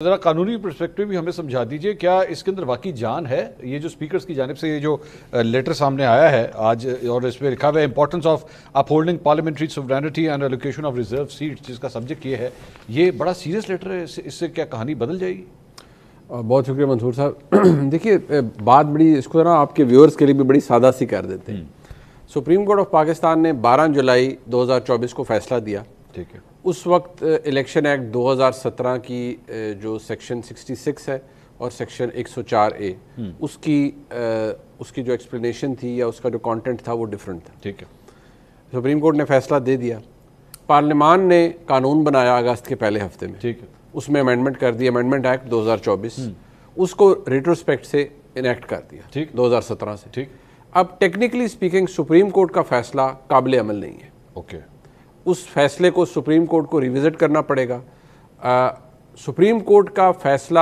ذرا قانونی پرسپیکٹو بھی ہمیں سمجھا دیجئے، کیا اس کے اندر واقعی جان ہے؟ یہ جو سپیکرز کی جانب سے یہ جو لیٹر سامنے آیا ہے آج، اور اس پہ لکھا ہوا ہے importance of upholding parliamentary sovereignty and allocation of reserve seats, جس کا سبجیکٹ یہ ہے، یہ بڑا سیریس لیٹر ہے، اس سے کیا کہانی بدل جائے گی؟ بہت شکریہ منصور صاحب۔ دیکھیے بات بڑی، اس کو نا آپ کے ویورز کے لیے بھی بڑی سادہ سی کر دیتے ہیں۔ سپریم کورٹ آف پاکستان نے 12 جولائی 2024 کو فیصلہ دیا۔ ٹھیک ہے، اس وقت الیکشن ایکٹ 2017 کی جو سیکشن 66 ہے اور سیکشن 104A، اس کی جو ایکسپلینیشن تھی یا اس کا جو کانٹینٹ تھا وہ ڈیفرنٹ تھا۔ ٹھیک ہے، سپریم کورٹ نے فیصلہ دے دیا، پارلیمان نے قانون بنایا اگست کے پہلے ہفتے میں۔ ٹھیک ہے، اس میں امینڈمنٹ کر دی، امینڈمنٹ ایکٹ 2024، اس کو ریٹروسپیکٹ سے انیکٹ کر دیا 2017 سے۔ ٹھیک، اب ٹیکنیکلی اسپیکنگ سپریم کورٹ کا فیصلہ قابل عمل نہیں ہے۔ اوکے، اس فیصلے کو سپریم کورٹ کو ریوزٹ کرنا پڑے گا۔ سپریم کورٹ کا فیصلہ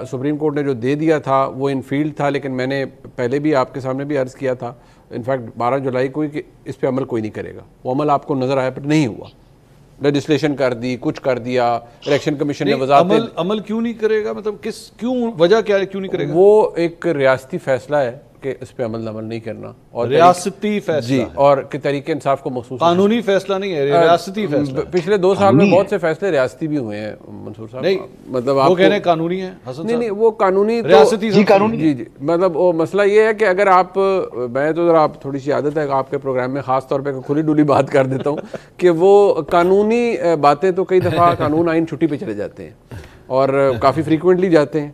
سپریم کورٹ نے جو دے دیا تھا وہ ان فیلڈ تھا، لیکن میں نے پہلے بھی آپ کے سامنے بھی عرض کیا تھا انفیکٹ 12 جولائی کو ہی کہ اس پہ عمل کوئی نہیں کرے گا۔ وہ عمل آپ کو نظر آیا پر نہیں ہوا، لیجسلیشن کر دی، کچھ کر دیا، الیکشن کمیشن نے وضاحت۔ عمل کیوں نہیں کرے گا؟ مطلب کیوں وجہ کیا ہے، کیوں نہیں کرے گا؟ وہ ایک ریاستی فیصلہ ہے کہ اس پہ عمل نہیں کرنا، اور ریاستی فیصلہ جی، اور کہ تحریک انصاف کو مخصوص قانونی فیصلہ نہیں ہے، ریاستی فیصلہ۔ پچھلے 2 سال میں بہت سے فیصلے ریاستی بھی ہوئے ہیں منصور صاحب۔ نہیں مطلب وہ کہہ رہے ہیں قانونی ہے حسن نہیں، وہ قانونی ریاستی جی مطلب وہ مسئلہ یہ ہے کہ اگر آپ، میں تو ذرا آپ تھوڑی سی عادت ہے آپ کے پروگرام میں خاص طور پہ کھلی ڈولی بات کر دیتا ہوں کہ وہ قانونی باتیں تو کئی دفعہ قانون آئین چھٹی پہ چلے جاتے ہیں اور کافی فریکوینٹلی جاتے ہیں،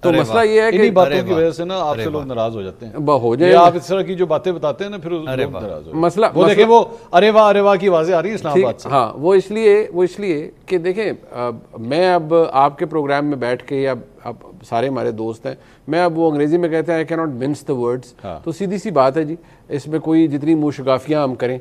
تو مسئلہ یہ ہے کہ انہی باتوں کی وجہ سے نا آپ سے لوگ ناراض ہو جاتے ہیں، ہو جائے آپ اس طرح کی جو باتیں بتاتے ہیں نا پھر لوگ ناراض ہو مسئلہ وہ دیکھیں، وہ ارے واہ کی آوازیں آ رہی ہیں اسلام آباد سے۔ ہاں، وہ اس لیے کہ دیکھیں میں اب آپ کے پروگرام میں بیٹھ کے، یا اب سارے ہمارے دوست ہیں، میں اب وہ انگریزی میں کہتے ہیں I cannot mince the words، تو سیدھی سی بات ہے جی، اس میں کوئی جتنی منہ شگافیاں ہم کریں،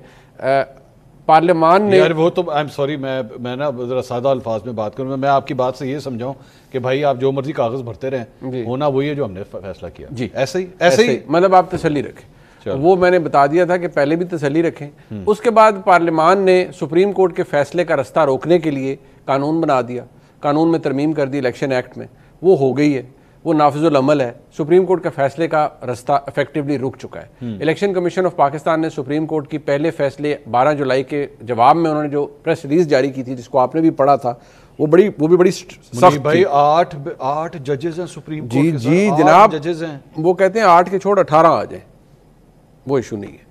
پارلیمان نے وہ تو I'm sorry، میں نا ذرا سادہ الفاظ میں بات کروں، میں آپ کی بات سے یہ سمجھاؤں کہ بھائی آپ جو مرضی کاغذ بھرتے رہیں، ہونا وہی ہے جو ہم نے فیصلہ کیا۔ جی ایسے ہی مطلب آپ تسلی رکھیں، وہ میں نے بتا دیا تھا کہ پہلے بھی تسلی رکھیں۔ اس کے بعد پارلیمان نے سپریم کورٹ کے فیصلے کا رستہ روکنے کے لیے قانون بنا دیا، قانون میں ترمیم کر دی الیکشن ایکٹ میں، وہ ہو گئی ہے، وہ نافذ العمل ہے، سپریم کورٹ کے فیصلے کا رستہ افیکٹولی رک چکا ہے۔ الیکشن کمیشن آف پاکستان نے سپریم کورٹ کی پہلے فیصلے 12 جولائی کے جواب میں انہوں نے جو پریس ریلیز جاری کی تھی، جس کو آپ نے بھی پڑھا تھا، وہ بھی بڑی سخت بھائی 8 ججز ہیں سپریم کورٹ کے، جی جناب، ججز ہیں، وہ کہتے ہیں 8 کے چھوڑ 18 آ جائیں، وہ ایشو نہیں ہے۔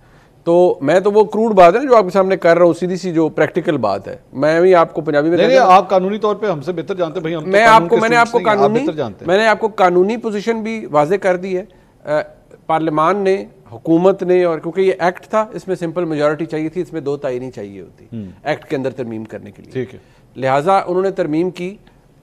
تو میں تو وہ کروڈ بات ہے نا جو آپ کے سامنے کر رہا ہوں، سیدھی سی جو پریکٹیکل بات ہے، میں بھی آپ کو پنجابی میں نہیں، آپ قانونی طور پہ ہم سے بہتر جانتے ہیں بھائی، میں نے آپ کو قانونی پوزیشن بھی واضح کر دی ہے۔ پارلیمان نے، حکومت نے، اور کیونکہ یہ ایکٹ تھا اس میں سمپل میجورٹی چاہیے تھی، اس میں 2 تائید نہیں چاہیے ہوتی ایکٹ کے اندر ترمیم کرنے کے لیے، ٹھیک ہے، لہٰذا انہوں نے ترمیم کی،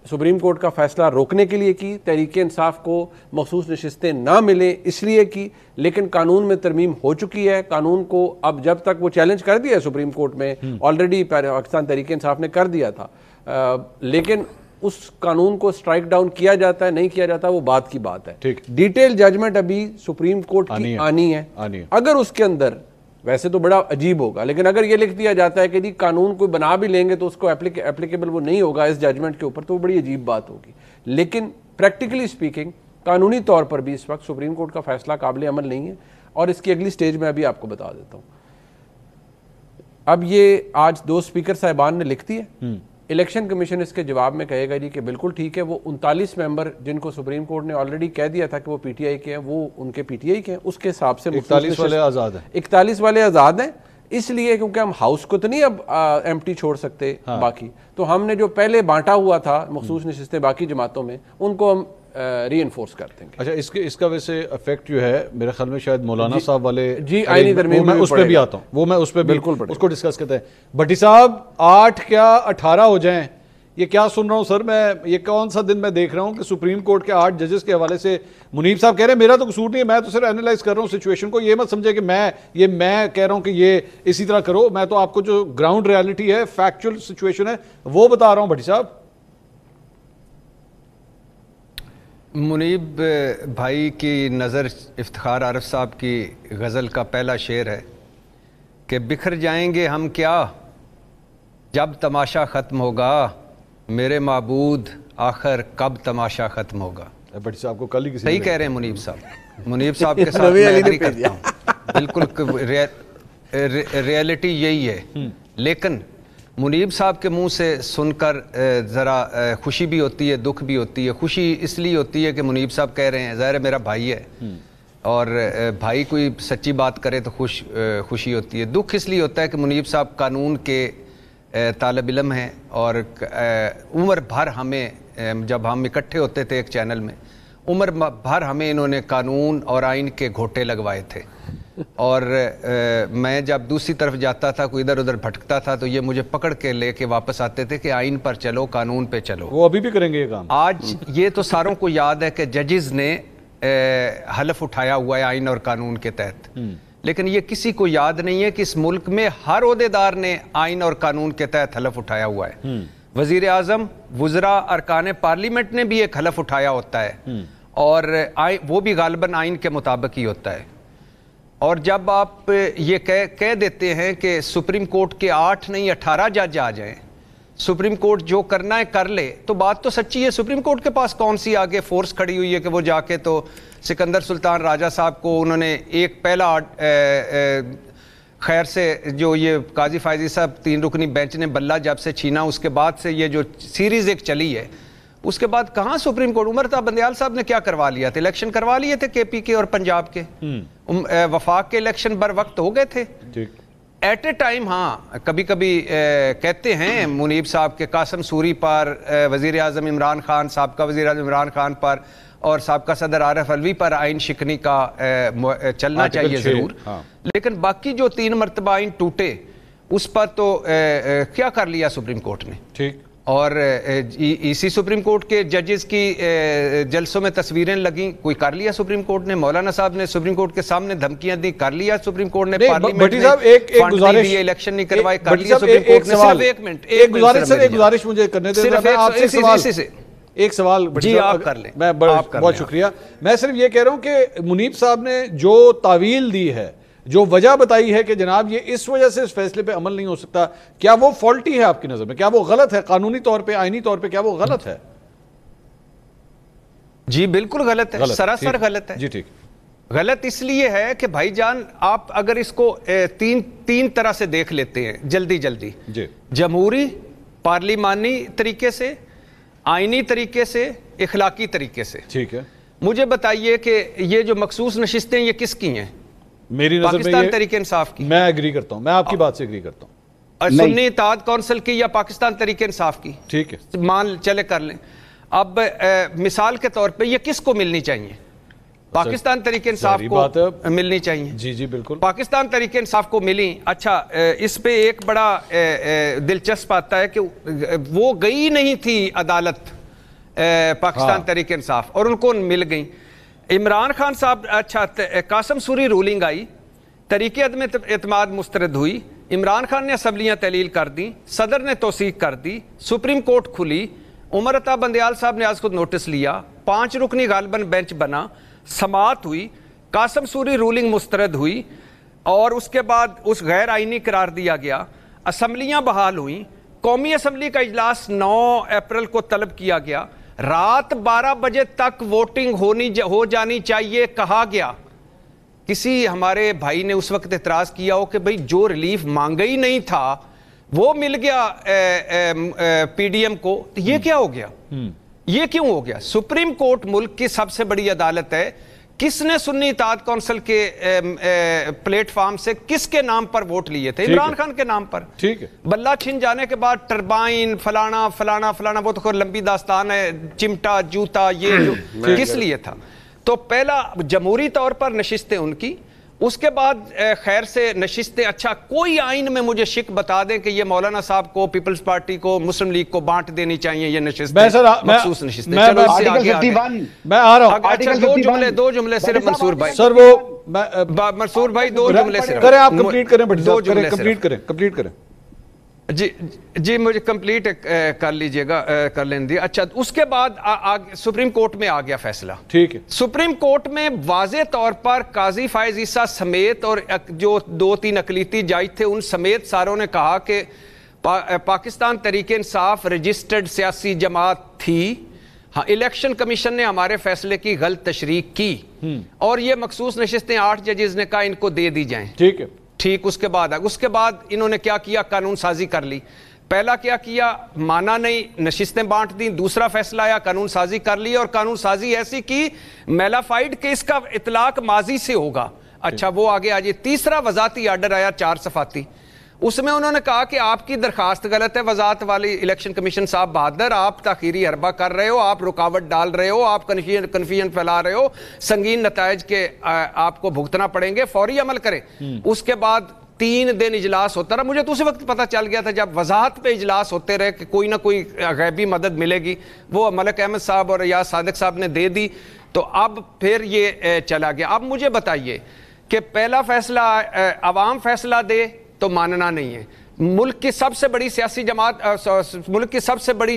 سپریم کورٹ کا فیصلہ روکنے کے لیے کی، تحریک انصاف کو مخصوص نشستیں نہ ملیں اس لیے کی، لیکن قانون میں ترمیم ہو چکی ہے۔ قانون کو اب جب تک وہ چیلنج کر دیا ہے سپریم کورٹ میں، آلریڈی پاکستان تحریک انصاف نے کر دیا تھا، لیکن اس قانون کو سٹرائک ڈاؤن کیا جاتا ہے نہیں کیا جاتا وہ بات کی بات ہے۔ ڈیٹیل ججمنٹ ابھی سپریم کورٹ کی آنی ہے، اگر اس کے اندر، ویسے تو بڑا عجیب ہوگا، لیکن اگر یہ لکھ دیا جاتا ہے کہ جی قانون کوئی بنا بھی لیں گے تو اس کو اپلیکیبل وہ نہیں ہوگا اس ججمنٹ کے اوپر، تو وہ بڑی عجیب بات ہوگی۔ لیکن پریکٹیکلی اسپیکنگ، قانونی طور پر بھی اس وقت سپریم کورٹ کا فیصلہ قابل عمل نہیں ہے، اور اس کی اگلی سٹیج میں ابھی آپ کو بتا دیتا ہوں۔ اب یہ آج 2 اسپیکر صاحبان نے لکھ دی ہے، الیکشن کمیشن اس کے جواب میں کہے گا جی کہ بالکل ٹھیک ہے، وہ 39 ممبر جن کو سپریم کورٹ نے آلریڈی کہہ دیا تھا کہ وہ پی ٹی آئی کے ہیں، وہ ان کے پی ٹی آئی کے ہیں، اس کے حساب سے 41 والے آزاد ہیں، 41 والے آزاد ہیں، اس لیے کیونکہ ہم ہاؤس کو تو نہیں اب ایمٹی چھوڑ سکتے باقی، تو ہم نے جو پہلے بانٹا ہوا تھا مخصوص نشستیں باقی جماعتوں میں، ان کو ہم ری انفورس کر دیں گے۔ اچھا، اس کا ویسے افیکٹ جو ہے میرے خیال میں شاید مولانا صاحب والے، جی آئینی ترمیم میں اس پہ بھی آتا ہوں، وہ میں اس پہ بھی اس کو ڈسکس کرتے ہیں۔ بھٹی صاحب 8 کیا 18 ہو جائیں، یہ کیا سن رہا ہوں سر میں، یہ کون سا دن میں دیکھ رہا ہوں کہ سپریم کورٹ کے 8 ججز کے حوالے سے منیب صاحب کہہ رہے ہیں میرا تو قصور نہیں ہے، میں تو صرف اینالائز کر رہا ہوں سچویشن کو، یہ مت سمجھے کہ میں کہہ رہا ہوں کہ یہ اسی طرح کرو، میں تو آپ کو جو گراؤنڈ ریالٹی ہے، فیکچول سچویشن ہے، وہ بتا رہا ہوں۔ بھٹی صاحب، منیب بھائی کی نظر افتخار عارف صاحب کی غزل کا پہلا شعر ہے کہ بکھر جائیں گے ہم کیا جب تماشا ختم ہوگا، میرے معبود آخر کب تماشا ختم ہوگا. بٹ صاحب کو کل ہی کسی صحیح کہہ رہے ہیں منیب صاحب. منیب صاحب کے ساتھ میں ایگری کرتا ہوں بالکل. ریئلٹی یہی ہے. لیکن منیب صاحب کے منہ سے سن کر ذرا خوشی بھی ہوتی ہے, دکھ بھی ہوتی ہے. خوشی اس لیے ہوتی ہے کہ منیب صاحب کہہ رہے ہیں, ظاہر ہے میرا بھائی ہے اور بھائی کوئی سچی بات کرے تو خوشی ہوتی ہے. دکھ اس لیے ہوتا ہے کہ منیب صاحب قانون کے طالب علم ہیں اور عمر بھر ہمیں, جب ہم اکٹھے ہوتے تھے ایک چینل میں, عمر بھر ہمیں انہوں نے قانون اور آئین کے گھوٹے لگوائے تھے. اور میں جب دوسری طرف جاتا تھا, کوئی ادھر ادھر بھٹکتا تھا, تو یہ مجھے پکڑ کے لے کے واپس آتے تھے کہ آئین پر چلو, قانون پہ چلو. وہ ابھی بھی کریں گے یہ کام. آج یہ تو ساروں کو یاد ہے کہ ججز نے حلف اٹھایا ہوا ہے آئین اور قانون کے تحت, لیکن یہ کسی کو یاد نہیں ہے کہ اس ملک میں ہر عہدیدار نے آئین اور قانون کے تحت حلف اٹھایا ہوا ہے. وزیر اعظم, وزراء, ارکان پارلیمنٹ نے بھی ایک حلف اٹھایا ہوتا ہے اور وہ بھی غالباً آئین کے مطابق ہی ہوتا ہے. اور جب آپ یہ کہہ دیتے ہیں کہ سپریم کورٹ کے 8 نہیں 18 جج آ جائیں, سپریم کورٹ جو کرنا ہے کر لے, تو بات تو سچی ہے. سپریم کورٹ کے پاس کون سی آگے فورس کھڑی ہوئی ہے کہ وہ جا کے تو سکندر سلطان راجہ صاحب کو انہوں نے ایک پہلا خیر سے جو یہ قاضی فائزی صاحب 3 رکنی بینچ نے بلہ جب سے چھینا, اس کے بعد سے یہ جو سیریز ایک چلی ہے, اس کے بعد کہاں سپریم کورٹ. عمر تا بندیال صاحب نے کیا کروا لیا تھا, الیکشن کروا لیے تھے کے پی کے اور پنجاب کے. وفاق کے الیکشن بر وقت ہو گئے تھے ایٹ اے ٹائم. ہاں کبھی کبھی کہتے ہیں منیب صاحب کے قاسم سوری پر, وزیر اعظم عمران خان, سابقہ وزیر اعظم عمران خان پر اور سابقہ صدر عارف علوی پر آئین شکنی کا چلنا چاہیے ضرور, لیکن باقی جو 3 مرتبہ آئین ٹوٹے اس پر تو کیا کر لیا سپریم کورٹ نے. ٹھیک. اور اسی سپریم کورٹ کے ججز کی جلسوں میں تصویریں لگیں, کوئی کر لیا سپریم کورٹ نے. مولانا صاحب نے سپریم کورٹ کے سامنے دھمکیاں دی, کر لیا سپریم کورٹ نے. پارلیمنٹ نے فنڈ نہیں دیے, الیکشن نہیں کروائے, کر لیا سپریم کورٹ نے. صرف ایک منٹ, ایک گزارش مجھے کرنے دیں. ایک سوال جی آپ کر لیں. میں بہت شکریہ. میں صرف یہ کہہ رہا ہوں کہ منیب صاحب نے جو تعویل دی ہے, جو وجہ بتائی ہے کہ جناب یہ اس وجہ سے اس فیصلے پہ عمل نہیں ہو سکتا, کیا وہ فالٹی ہے آپ کی نظر میں؟ کیا وہ غلط ہے قانونی طور پہ, آئینی طور پہ, کیا وہ غلط ہے؟ جی بالکل غلط ہے, سراسر غلط ہے. جی ٹھیک. غلط اس لیے ہے کہ بھائی جان آپ اگر اس کو تین طرح سے دیکھ لیتے ہیں جلدی جی, جمہوری, پارلیمانی طریقے سے, آئینی طریقے سے, اخلاقی طریقے سے. ٹھیک ہے. مجھے بتائیے کہ یہ جو مخصوص نشستیں یہ کس کی ہیں؟ میری نظر میں پاکستان تحریک انصاف کی. میں ایگری کرتا ہوں, میں آپ کی بات سے ایگری کرتا ہوں. سنی اتحاد کونسل کی یا پاکستان تحریک انصاف کی؟ ٹھیک ہے, مان چلے کر لیں. اب مثال کے طور پہ یہ کس کو ملنی چاہیے؟ پاکستان تحریک انصاف کو ملنی چاہیے. جی جی بالکل, پاکستان تحریک انصاف کو ملی. اچھا اس پہ ایک بڑا دلچسپ آتا ہے کہ وہ گئی نہیں تھی عدالت پاکستان تحریک انصاف, اور ان کو مل گئی. عمران خان صاحب, اچھا قاسم سوری رولنگ آئی, تحریک عدم اعتماد مسترد ہوئی, عمران خان نے اسمبلیاں تحلیل کر دیں, صدر نے توثیق کر دی, سپریم کورٹ کھلی, عمر عطا بندیال صاحب نے آج خود نوٹس لیا, 5 رکنی غالباً بینچ بنا, سماعت ہوئی, قاسم سوری رولنگ مسترد ہوئی, اور اس کے بعد اس غیر آئینی قرار دیا گیا, اسمبلیاں بحال ہوئیں, قومی اسمبلی کا اجلاس 9 اپریل کو طلب کیا گیا, رات 12 بجے تک ووٹنگ ہو جانی چاہیے کہا گیا. کسی ہمارے بھائی نے اس وقت اعتراض کیا ہو کہ بھئی جو ریلیف مانگا ہی نہیں تھا وہ مل گیا پی ڈی ایم کو, تو یہ کیا ہو گیا؟ یہ کیوں ہو گیا؟ سپریم کورٹ ملک کی سب سے بڑی عدالت ہے. کس نے سنی اتحاد کونسل کے پلیٹ فارم سے کس کے نام پر ووٹ لیے تھے؟ عمران خان کے نام پر. ٹھیک ہے. بلہ چھن جانے کے بعد ٹربائن فلانا فلانا فلانا, وہ تو لمبی داستان ہے, چمٹا جوتا, یہ جو کس لیے تھا. تو پہلا جمہوری طور پر نشستیں ان کی, اس کے بعد خیر سے نشستیں. اچھا کوئی آئین میں مجھے شک بتا دیں کہ یہ مولانا صاحب کو, پیپلز پارٹی کو, مسلم لیگ کو بانٹ دینی چاہیے یہ نشستیں, مخصوص نشستیں. چلو اس سے آگے میں آ رہا ہوں. اچھا دو جملے صرف منصور بھائی. سر وہ منصور بھائی 2 جملے صرف کریں, آپ کمپلیٹ کریں, کمپلیٹ کریں. جی مجھے کمپلیٹ کر لیجئے گا, کر لیں دی. اچھا اس کے بعد سپریم کورٹ میں آ گیا فیصلہ. ٹھیک ہے. سپریم کورٹ میں واضح طور پر قاضی فائز عیسیٰ سمیت اور جو 2-3 اقلیتی جج تھے ان سمیت ساروں نے کہا کہ پاکستان تحریک انصاف رجسٹرڈ سیاسی جماعت تھی. ہاں الیکشن کمیشن نے ہمارے فیصلے کی غلط تشریح کی اور یہ مخصوص نشستیں 8 ججز نے کہا ان کو دے دی جائیں. ٹھیک ہے ٹھیک. اس کے بعد انہوں نے کیا کیا, قانون سازی کر لی. پہلا کیا مانا نہیں, نشستیں بانٹ دیں. دوسرا فیصلہ آیا, قانون سازی کر لی اور قانون سازی ایسی کی میلافائڈ کہ اس کا اطلاق ماضی سے ہوگا. اچھا وہ آگے آجئے. تیسرا وضاحتی آرڈر آیا 4 صفحاتی. اس میں انہوں نے کہا کہ آپ کی درخواست غلط ہے وضاحت والی. الیکشن کمیشن صاحب بہادر, آپ تاخیری حربہ کر رہے ہو, آپ رکاوٹ ڈال رہے ہو, آپ کنفیوژن پھیلا رہے ہو, سنگین نتائج کے آپ کو بھگتنا پڑیں گے, فوری عمل کریں. اس کے بعد 3 دن اجلاس ہوتا رہا. مجھے تو اسی وقت پتہ چل گیا تھا جب وضاحت پہ اجلاس ہوتے رہے کہ کوئی نہ کوئی غیبی مدد ملے گی. وہ ملک احمد صاحب اور ریاض صادق صاحب نے دے دی. تو اب پھر یہ چلا گیا. اب مجھے بتائیے کہ پہلا فیصلہ عوام فیصلہ دے تو ماننا نہیں ہے. ملک کی سب سے بڑی سیاسی جماعت, ملک کی سب سے بڑی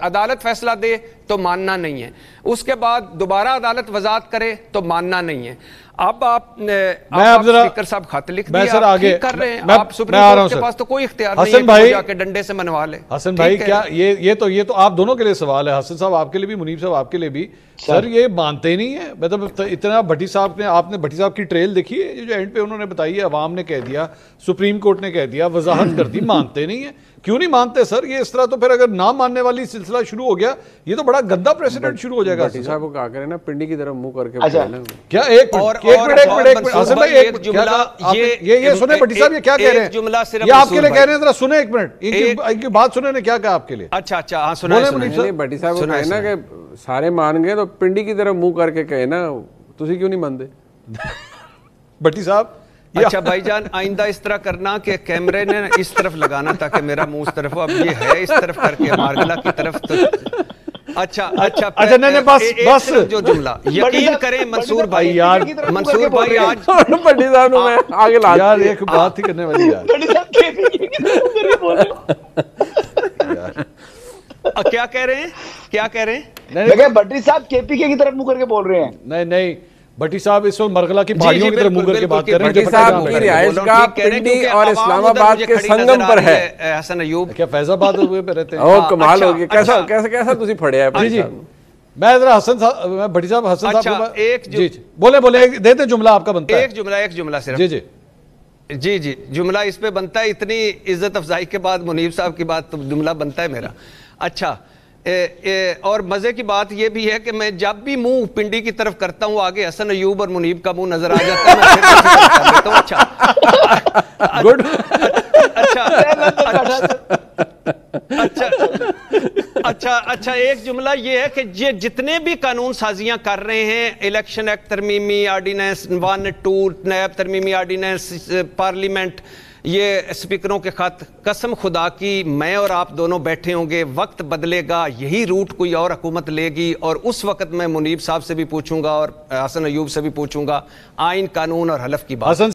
عدالت فیصلہ دے تو ماننا نہیں ہے. اس کے بعد دوبارہ عدالت وضاحت کرے تو ماننا نہیں ہے. اب آپ اسپیکر صاحب خط لکھ دیا, آپ ٹھیک کر رہے ہیں. آپ سپریم کورٹ کے پاس تو کوئی اختیار نہیں ہے کہ جا کے ڈنڈے سے منوا لے. حسن بھائی کیا یہ تو آپ دونوں کے لیے سوال ہے, حسن صاحب آپ کے لیے بھی, منیب صاحب آپ کے لیے بھی. سر یہ مانتے نہیں ہے, مطلب اتنا بھٹی صاحب نے, آپ نے بھٹی صاحب کی ٹریل دیکھی ہے جو اینڈ پہ انہوں نے بتائی ہے, عوام نے کہہ دیا, سپریم کورٹ نے کہہ دیا, وضاحت کر دی, مانتے نہیں ہیں. کیوں نہیں مانتے سر؟ یہ اس طرح تو پھر اگر نہ ماننے والی سلسلہ شروع ہو گیا یہ تو بڑا گندا پریسیڈنٹ شروع ہو جائے گا. بھٹی صاحب کو کہا کریں نا پنڈی کی طرف منہ کر کے کیا ایک منٹ حسن بھائی یہ سنیں بھٹی صاحب یہ کیا کہہ رہے ہیں, یہ آپ کے لیے کہہ رہے ہیں, ذرا سنیں ایک منٹ, ان کی بات سنیں نے کیا کہا آپ کے لیے. اچھا ہاں سنائیں. بھٹی صاحب کو کہے نا کہ سارے مان گئے تو پنڈی کی طرف منہ کر کے کہے نا تسی کیوں نہیں مانتے. بھٹی صاحب اچھا بھائی جان آئندہ اس طرح کرنا کہ کیمرے نے اس طرف لگانا تاکہ میرا منہ اس طرف ہو. اب یہ ہے اس طرف کر کے مارگلہ کی طرف. اچھا نہیں بس جو جملہ یقین کریں منصور بھائی, یار منصور بھائی آج بھٹی صاحب نے میں آگے لا یار ایک بات ہی کرنے والی یار. کیا کہہ رہے ہیں, کیا کہہ رہے ہیں؟ دیکھیں بھٹی صاحب کے پی کے کی طرف منہ کر کے بول رہے ہیں. نہیں بھٹی صاحب اس وقت مرغلہ کی پہاڑیوں کی طرف منہ کر کے بات کر رہے ہیں. بھٹی صاحب کی رہائش کا پنڈی اور اسلام آباد کے سنگم پر ہے. حسن ایوب کیا فیض آباد ہوئے پہ رہتے ہیں؟ اوہ کمال ہوگی, کیسا تسی پھڑے ہیں بھٹی صاحب. میں ذرا حسن صاحب, میں بھٹی صاحب حسن صاحب جی بولے دیتے جملہ آپ کا بنتا ہے. ایک جملہ صرف. جی جملہ اس پہ بنتا ہے. اتنی عزت افزائی کے بعد منیب صاحب کی بات تو جملہ بنتا ہے میرا. اچھا اور مزے کی بات یہ بھی ہے کہ میں جب بھی منہ پنڈی کی طرف کرتا ہوں آگے حسن ایوب اور منیب کا منہ نظر آ جاتا ہے. اچھا ایک جملہ یہ ہے کہ یہ جتنے بھی قانون سازیاں کر رہے ہیں, الیکشن ایکٹ ترمیمی آرڈیننس 1-2, نیب ترمیمی آرڈیننس, پارلیمنٹ, یہ اسپیکروں کے خط, قسم خدا کی میں اور آپ دونوں بیٹھے ہوں گے, وقت بدلے گا, یہی روٹ کوئی اور حکومت لے گی, اور اس وقت میں منیب صاحب سے بھی پوچھوں گا اور حسن ایوب سے بھی پوچھوں گا آئین قانون اور حلف کی بات.